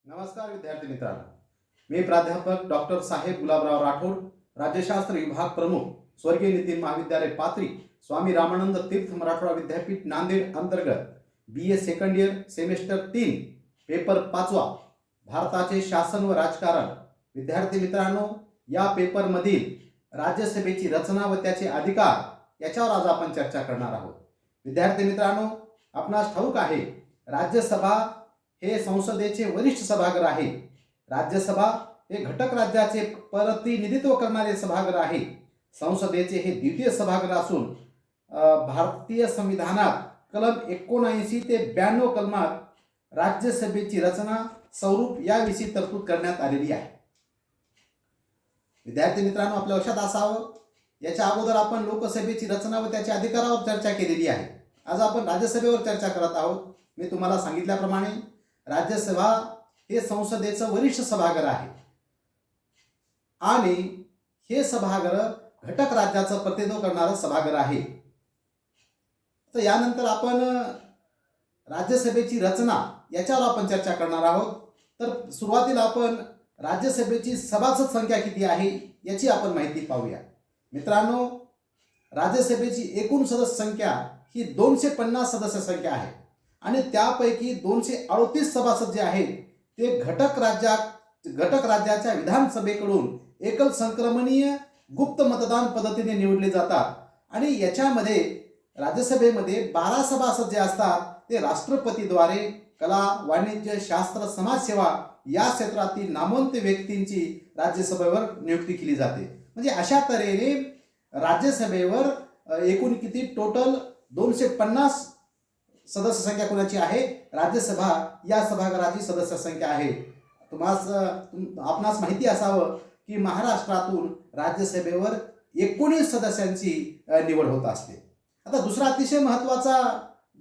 नमस्कार विद्यार्थी मित्रांनो, मी प्राध्यापक डॉक्टर साहेब गुलाबराव राठोड, राज्यशास्त्र विभाग प्रमुख, स्वर्गीय नितीन महाविद्यालय पात्री, स्वामी रामानंद तीर्थ मराठवाडा विद्यापीठ नांदेड अंतर्गत BA second year semester 3 paper 5वा भारताचे शासन व राजकारण. विद्यार्थी मित्रांनो, या पेपरमधील राज्यसभेची रचना व त्याचे अधिकार याच्यावर आज आपण चर्चा करणार आहोत. विद्यार्थी मित्रांनो, आपणास ठाऊक आहे राज्यसभा हे संसदेचे वरिष्ठ सभागृह आहे. राज्यसभा हे घटक राज्याचे प्रतिनिधित्व करणारे सभागृह आहे. संसदेचे हे द्वितीय सभागृह असून भारतीय संविधानात कलम 79 ते 92 कलमात राज्यसभेची रचना स्वरूप याविषयी तरतूद करण्यात आलेली आहे. विद्यार्थी मित्रांनो, आपल्या लक्षात असावं, याच्या अगोदर आपण लोकसभेची रचना व त्याच्या अधिकारावर चर्चा केलेली आहे. आज आपण राज्यसभेवर चर्चा करत आहोत. मी तुम्हाला सांगितल्याप्रमाणे राज्यसभा हे संसदेचं वरिष्ठ सभागृह आहे आणि हे सभागृह घटक राज्याचं प्रतिनिधित्व करणारं सभागृह आहे. तर यानंतर आपण राज्यसभेची रचना याच्यावर आपण चर्चा करणार आहोत. तर सुरुवातीला आपण राज्यसभेची सभासद संख्या किती आहे याची आपण माहिती पाहूया. मित्रांनो, राज्यसभेची एकूण सदस्य संख्या ही 250 सदस्य संख्या आहे आणि त्यापैकी 238 सभासद जे आहेत ते घटक राज्याच्या विधानसभेकडून एकल संक्रमणीय गुप्त मतदान पद्धतीने निवडले जातात आणि याच्यामध्ये राज्यसभेमध्ये 12 सभासद जे असतात ते राष्ट्रपतीद्वारे कला, वाणिज्य, शास्त्र, समाजसेवा या क्षेत्रातील नामवंत व्यक्तींची राज्यसभेवर नियुक्ती केली जाते. म्हणजे अशा तऱ्हेने राज्यसभेवर एकूण किती टोटल 250 सदस्य संख्या कोणाची आहे? राज्यसभा या सभागृहाची सदस्य संख्या आहे. आपणास माहिती असावं की महाराष्ट्रातून राज्यसभेवर 19 सदस्यांची निवड होत असते. आता दुसरा अतिशय महत्त्वाचा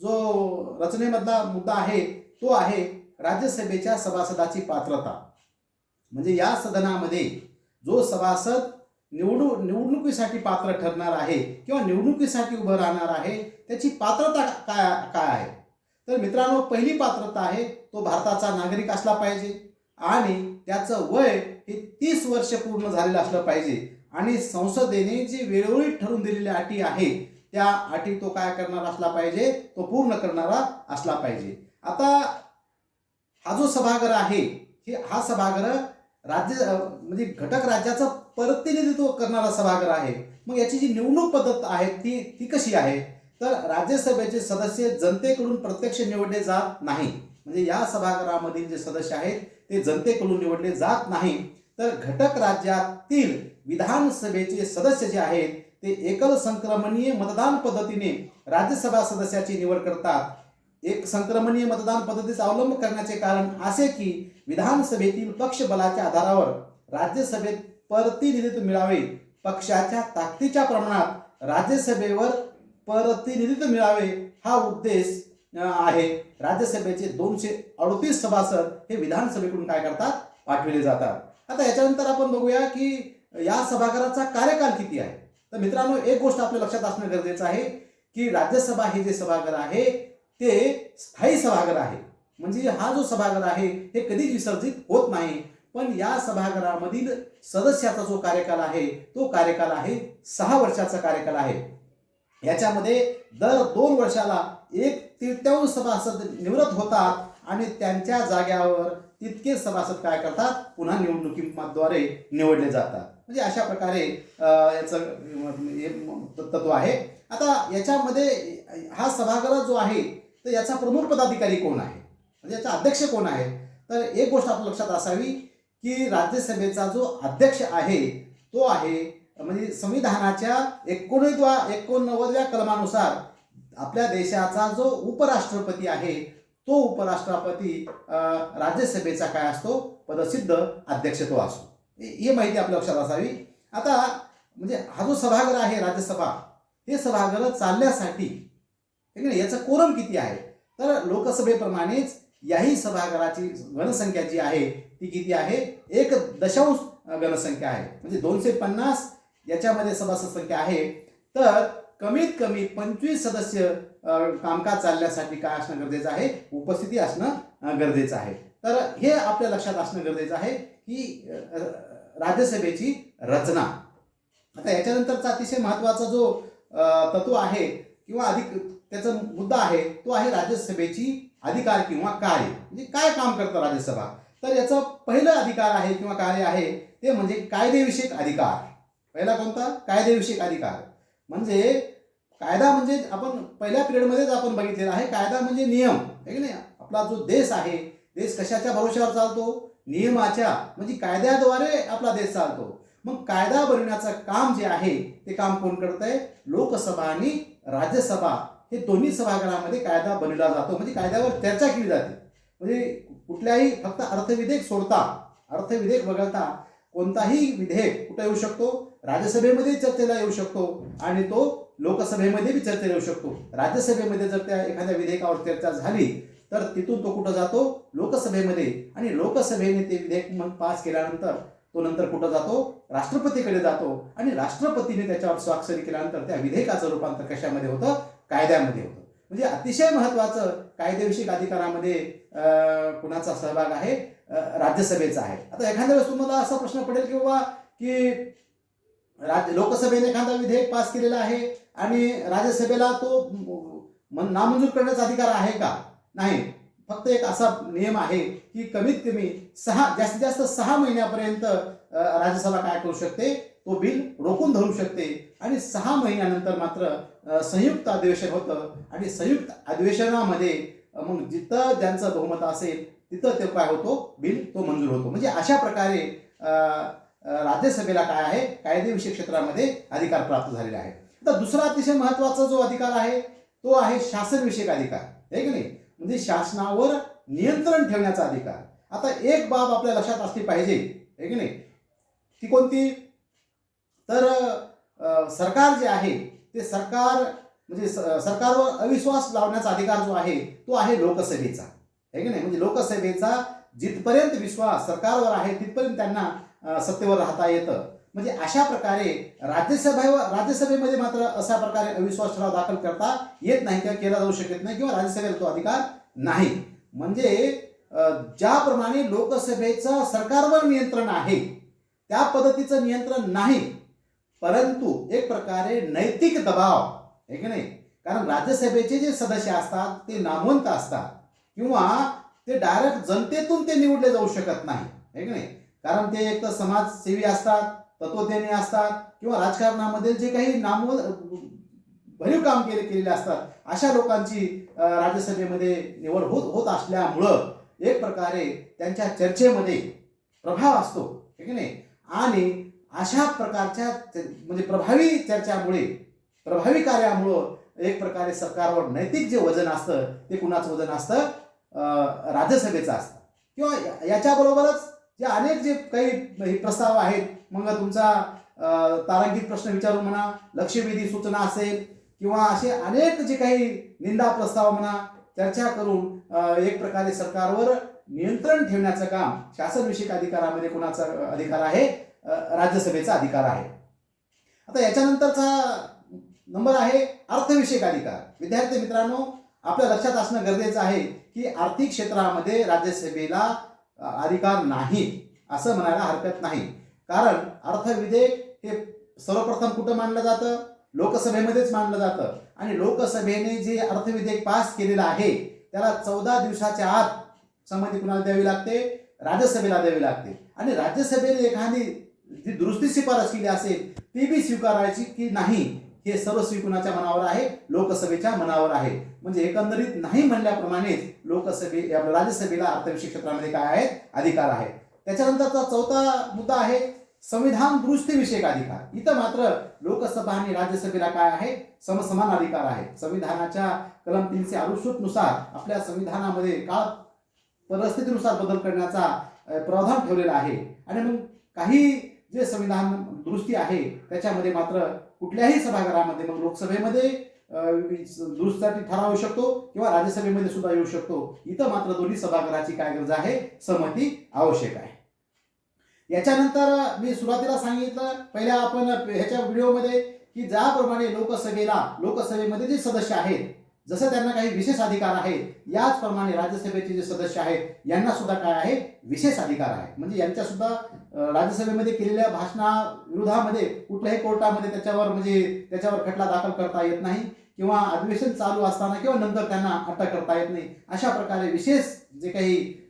जो रचनेमधला मुद्दा आहे तो आहे राज्यसभेच्या सभासदाची पात्रता. म्हणजे या सदनामध्ये जो सभासद निवडणुकीसाठी पात्र ठरणार आहे किंवा निवडणुकीसाठी उभं राहणार आहे त्याची पात्रता काय आहे? तर मित्रांनो, पहिली पात्रता आहे तो भारताचा नागरिक असला पाहिजे आणि त्याचं वय हे 30 वर्ष पूर्ण झालेलं असलं पाहिजे आणि संसदेने जे वेळोवेळी ठरवून दिलेल्या अटी आहेत त्या अटी तो काय करणार असला पाहिजे, तो पूर्ण करणारा असला पाहिजे. आता हा जो सभागृह आहे हा सभागृह म्हणजे घटक राज्याचं प्रतिनिधित्व करणारा सभागृह आहे. मग याची जी निवडणूक पद्धत आहे ती कशी आहे? तर राज्यसभेचे सदस्य जनतेकडून प्रत्यक्ष निवडले जात नाही. म्हणजे या सभागृहामधील जे सदस्य आहेत ते जनतेकडून निवडले जात नाही. तर घटक राज्यातील विधानसभेचे सदस्य जे आहेत ते एकल संक्रमणीय मतदान पद्धतीने राज्यसभा सदस्याची निवड करतात. एक संक्रमणीय मतदान पद्धतीचा अवलंब करण्याचे कारण असे की विधानसभेतील पक्ष बलाच्या आधारावर राज्यसभेत प्रतिनिधित्व मिळावे, पक्षाच्या ताकदीच्या प्रमाणात राज्यसभेवर प्रतिनिधित्व मिळावे हा उद्देश आहे. राज्यसभेचे 238 सभासद हे विधानसभेकडून काय करतात? पाठविले जातात. आता याच्यानंतर आपण बघूया की या सभागृहाचा कार्यकाल किती आहे. तर मित्रांनो, एक गोष्ट आपल्या लक्षात असणं गरजेचं आहे की राज्यसभा हे जे सभागृह आहे ते स्थायी सभागृह आहे. म्हणजे हा जो सभागृह आहे हे कधीच विसर्जित होत नाही. पण या सभागृहामधील सदस्याचा जो कार्यकाल आहे तो कार्यकाल आहे 6 वर्षाचा कार्यकाल आहे. याच्यामध्ये दर 2 वर्षाला 1/3 सभासद निवृत्त होतात आणि त्यांच्या जाग्यावर तितके सभासद काय करतात? पुन्हा निवडणुकीद्वारे निवडले जातात. म्हणजे अशा प्रकारे याचं तत्व आहे. आता याच्यामध्ये हा सभागृह जो आहे तर याचा प्रमुख पदाधिकारी कोण आहे, म्हणजे याचा अध्यक्ष कोण आहे? तर एक गोष्ट आपल्या लक्षात असावी की राज्यसभेचा जो अध्यक्ष आहे तो आहे म्हणजे संविधानाच्या 89व्या कलमानुसार आपल्या देशाचा जो उपराष्ट्रपती आहे तो उपराष्ट्रपती राज्यसभेचा काय असतो? पदसिद्ध अध्यक्ष तो असतो. ही माहिती आपल्या लक्षात असावी. आता म्हणजे हा जो सभागृह आहे राज्यसभा हे सभागृह चालण्यासाठी याचा कोरम किती आहे? तर लोकसभेप्रमाणेच याही सभागृहाची घनसंख्या जी आहे ती किती आहे? 1 घनसंख्या आहे. म्हणजे 250 याच्यामध्ये सभासद संख्या आहे. तर कमीत कमी 25 सदस्य कामकाज चालण्यासाठी काय असणं गरजेचं आहे? उपस्थिती असणं गरजेचं आहे. तर हे आपल्या लक्षात असणं गरजेचं आहे की राज्यसभेची रचना. आता याच्यानंतरचा अतिशय महत्त्वाचा जो तत्व आहे किंवा अधिक त्याचा मुद्दा आहे तो आहे राज्यसभेची अधिकार किंवा कार्य. म्हणजे काय काम करतं राज्यसभा. तर याचं पहिलं अधिकार आहे किंवा कार्य आहे ते म्हणजे कायदेविषयक अधिकार. पहिला कोणता? कायदेविषयक अधिकार. म्हणजे कायदा म्हणजे आपण पहिल्या पिरियडमध्येच आपण बघितलेला आहे, कायदा म्हणजे नियम आहे की नाही. आपला जो देश आहे, देश कशाच्या भरोश्यावर चालतो? नियमाच्या, म्हणजे कायद्याद्वारे आपला देश चालतो. मग कायदा बनवण्याचं काम जे आहे ते काम कोण करतंय? लोकसभा आणि राज्यसभा हे दोन्ही सभागृहामध्ये कायदा बनवला जातो. म्हणजे कायद्यावर चर्चा केली जाते. म्हणजे कुठल्याही फक्त अर्थविधेयक सोडता, अर्थविधेयक वगळता कोणताही विधेयक कुठे येऊ शकतो? राज्यसभेमध्ये चर्चेला येऊ शकतो आणि तो लोकसभेमध्ये बी चर्चेला येऊ शकतो. राज्यसभेमध्ये जर त्या एखाद्या विधेयकावर चर्चा झाली तर तिथून तो कुठं जातो? लोकसभेमध्ये. आणि लोकसभेने ते विधेयक मग पास केल्यानंतर तो नंतर कुठं जातो? राष्ट्रपतीकडे जातो. आणि राष्ट्रपतीने त्याच्यावर स्वाक्षरी केल्यानंतर त्या विधेयकाचं रूपांतर कशामध्ये होतं? कायद्यामध्ये होतं. म्हणजे अतिशय महत्त्वाचं कायदेविषयक अधिकारामध्ये कुणाचा सहभाग आहे? राज्यसभेचा आहे. आता एखाद्या वेळेस तुम्हाला असा प्रश्न पडेल की बाबा की लोकसभेने एखादा विधेयक पास केलेला आहे आणि राज्यसभेला तो नामंजूर करण्याचा अधिकार आहे का? नाही. फक्त एक असा नियम आहे की कमीत कमी जास्तीत जास्त 6 महिन्यापर्यंत राज्यसभा काय करू शकते? तो बिल रोखून धरू शकते. आणि 6 महिन्यानंतर मात्र संयुक्त अधिवेशन होतं आणि संयुक्त अधिवेशनामध्ये मग जिथं ज्यांचं बहुमत असेल तिथं ते काय होतो? बिल तो मंजूर होतो. म्हणजे अशा प्रकारे राज्यसभेला काय आहे? कायदेविषयक क्षेत्रामध्ये अधिकार प्राप्त झालेला आहे. तर दुसरा अतिशय महत्त्वाचा जो अधिकार आहे तो आहे शासनविषयक अधिकार. आहे की नाही. म्हणजे शासनावर नियंत्रण ठेवण्याचा अधिकार. आता एक बाब आपल्या लक्षात असली पाहिजे, आहे की नाही, ती कोणती? तर सरकार जे आहे ते सरकार म्हणजे सरकारवर अविश्वास लावण्याचा अधिकार जो आहे तो आहे लोकसभेचा. आहे की नाही. म्हणजे लोकसभेचा जिथपर्यंत विश्वास सरकारवर आहे तिथपर्यंत त्यांना सत्तेवर राहता येतं. म्हणजे अशा प्रकारे राज्यसभेमध्ये मात्र अशा प्रकारे अविश्वास ठराव दाखल करता येत नाही किंवा केला जाऊ शकत नाही किंवा राज्यसभेला तो अधिकार नाही. म्हणजे ज्याप्रमाणे लोकसभेचं सरकारवर नियंत्रण आहे त्या पद्धतीचं नियंत्रण नाही, परंतु एक प्रकारे नैतिक दबाव. आहे की नाही. कारण राज्यसभेचे जे सदस्य असतात ते नामवंत असतात किंवा ते डायरेक्ट जनतेतून ते निवडले जाऊ शकत नाही. आहे की नाही. कारण ते एक तर समाजसेवी असतात, तत्वज्ञानी असतात किंवा राजकारणामध्ये जे काही भरीव काम केलेले असतात अशा लोकांची राज्यसभेमध्ये निवड होत असल्यामुळं एक प्रकारे त्यांच्या चर्चेमध्ये प्रभाव असतो. आहे की नाही. आणि अशा प्रकारच्या म्हणजे प्रभावी चर्चामुळे, प्रभावी कार्यामुळं एक प्रकारे सरकारवर नैतिक जे वजन असतं ते कुणाचं वजन असतं? राज्यसभेचं असतं. किंवा याच्याबरोबरच जे अनेक जे काही प्रस्ताव आहेत, मग तुमचा तारांकित प्रश्न विचारून म्हणा, लक्षवेधी सूचना असेल किंवा असे अनेक जे काही निंदा प्रस्ताव म्हणा, चर्चा करून एक प्रकारे सरकारवर नियंत्रण ठेवण्याचं काम शासनविषयक अधिकारामध्ये कुणाचा अधिकार आहे? राज्यसभेचा अधिकार आहे. आता याच्यानंतरचा नंबर आहे अर्थविषयक अधिकार. विद्यार्थी मित्रांनो, आपल्या लक्षात असणं गरजेचं आहे की आर्थिक क्षेत्रामध्ये राज्यसभेला अधिकार नाही असं म्हणायला हरकत नाही. कारण अर्थविधेयक हे सर्वप्रथम कुठं मांडलं जातं? लोकसभेमध्येच मांडलं जातं. आणि लोकसभेने जे अर्थविधेयक पास केलेलं आहे त्याला 14 दिवसाच्या आत संमती कुणाला द्यावी लागते? राज्यसभेला द्यावी लागते. आणि राज्यसभेने एखादी जी दुरुस्ती शिफारस केली असेल ती बी स्वीकारायची की नाही हे सर्वस्वी कुणाच्या मनावर आहे? लोकसभेच्या मनावर आहे. म्हणजे एकंदरीत नाही म्हणल्याप्रमाणेच राज्यसभेला अर्थविषयक क्षेत्रामध्ये काय आहेत? अधिकार आहे. त्याच्यानंतरचा चौथा मुद्दा आहे संविधान दुरुस्तीविषयक अधिकार. इथं मात्र लोकसभा आणि राज्यसभेला काय आहे? समान अधिकार आहे. संविधानाच्या कलम 368 नुसार आपल्या संविधानामध्ये काळ परिस्थितीनुसार बदल करण्याचा प्रावधान ठेवलेला आहे. आणि मग काही जे संविधान दुरुस्ती आहे त्याच्यामध्ये मात्र कुठल्याही सभागृहामध्ये, मग लोकसभेमध्ये दुरुस्तीसाठी ठराव येऊ शकतो किंवा राज्यसभेमध्ये सुद्धा येऊ शकतो. इथं मात्र दोन्ही सभागृहाची काय गरज आहे? सहमती आवश्यक आहे. याच्यानंतर मी सुरुवातीला सांगितलं पहिल्या आपण ह्याच्या व्हिडिओमध्ये की ज्याप्रमाणे लोकसभेमध्ये जे सदस्य आहेत जसं त्यांना काही विशेष अधिकार आहेत, याचप्रमाणे राज्यसभेचे जे सदस्य आहेत यांना सुद्धा काय आहे, विशेष अधिकार आहे. म्हणजे यांच्या सुद्धा राज्यसभेमध्ये केलेल्या भाषणाविरोधामध्ये कुठल्याही कोर्टामध्ये त्याच्यावर खटला दाखल करता येत नाही, किंवा अधिवेशन चालू असताना किंवा नंतर त्यांना अटक करता येत नाही. अशा प्रकारे विशेष जे काही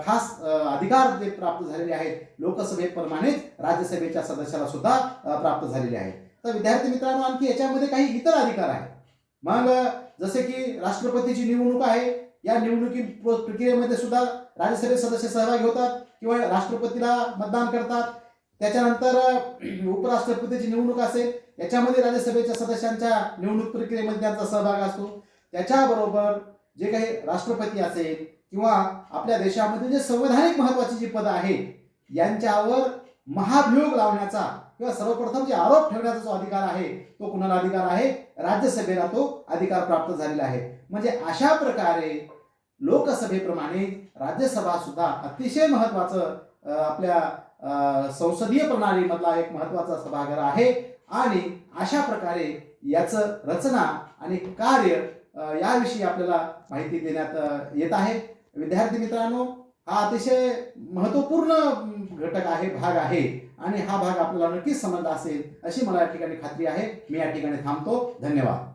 खास अधिकार जे प्राप्त झालेले आहेत, लोकसभेप्रमाणेच राज्यसभेच्या सदस्याला सुद्धा प्राप्त झालेले आहेत. तर विद्यार्थी मित्रांनो, आणखी याच्यामध्ये काही इतर अधिकार आहेत. मग जसे की राष्ट्रपतीची निवडणूक आहे, या निवडणुकी प्रक्रियेमध्ये सुद्धा राज्यसभेचे सदस्य सहभागी होतात किंवा राष्ट्रपतीला मतदान करतात. त्याच्यानंतर उपराष्ट्रपतीची निवडणूक असेल, याच्यामध्ये राज्यसभेच्या सदस्यांच्या निवडणूक प्रक्रियेमध्ये त्यांचा सहभाग असतो. त्याच्याबरोबर जे काही राष्ट्रपती असेल किंवा आपल्या देशामध्ये जे संवैधानिक महत्वाची जी पदं आहेत, यांच्यावर महाभियोग लावण्याचा किंवा सर्वप्रथम जे आरोप ठेवण्याचा जो अधिकार आहे, तो कुणाला अधिकार आहे, राज्यसभेला तो अधिकार प्राप्त झालेला आहे. म्हणजे अशा प्रकारे लोकसभेप्रमाणे राज्यसभा सुद्धा अतिशय महत्वाचं आपल्या संसदीय प्रणालीमधला एक महत्वाचा सभागृह आहे. आणि अशा प्रकारे याचं रचना आणि कार्य याविषयी आपल्याला माहिती देण्यात येत आहे. विद्यार्थी मित्रांनो, हा अतिशय महत्वपूर्ण घटक आहे, भाग आहे, आणि हा भाग आपल्याला नक्कीच समजला असेल अशी मला या ठिकाणी खात्री आहे. मी या ठिकाणी थांबतो. धन्यवाद.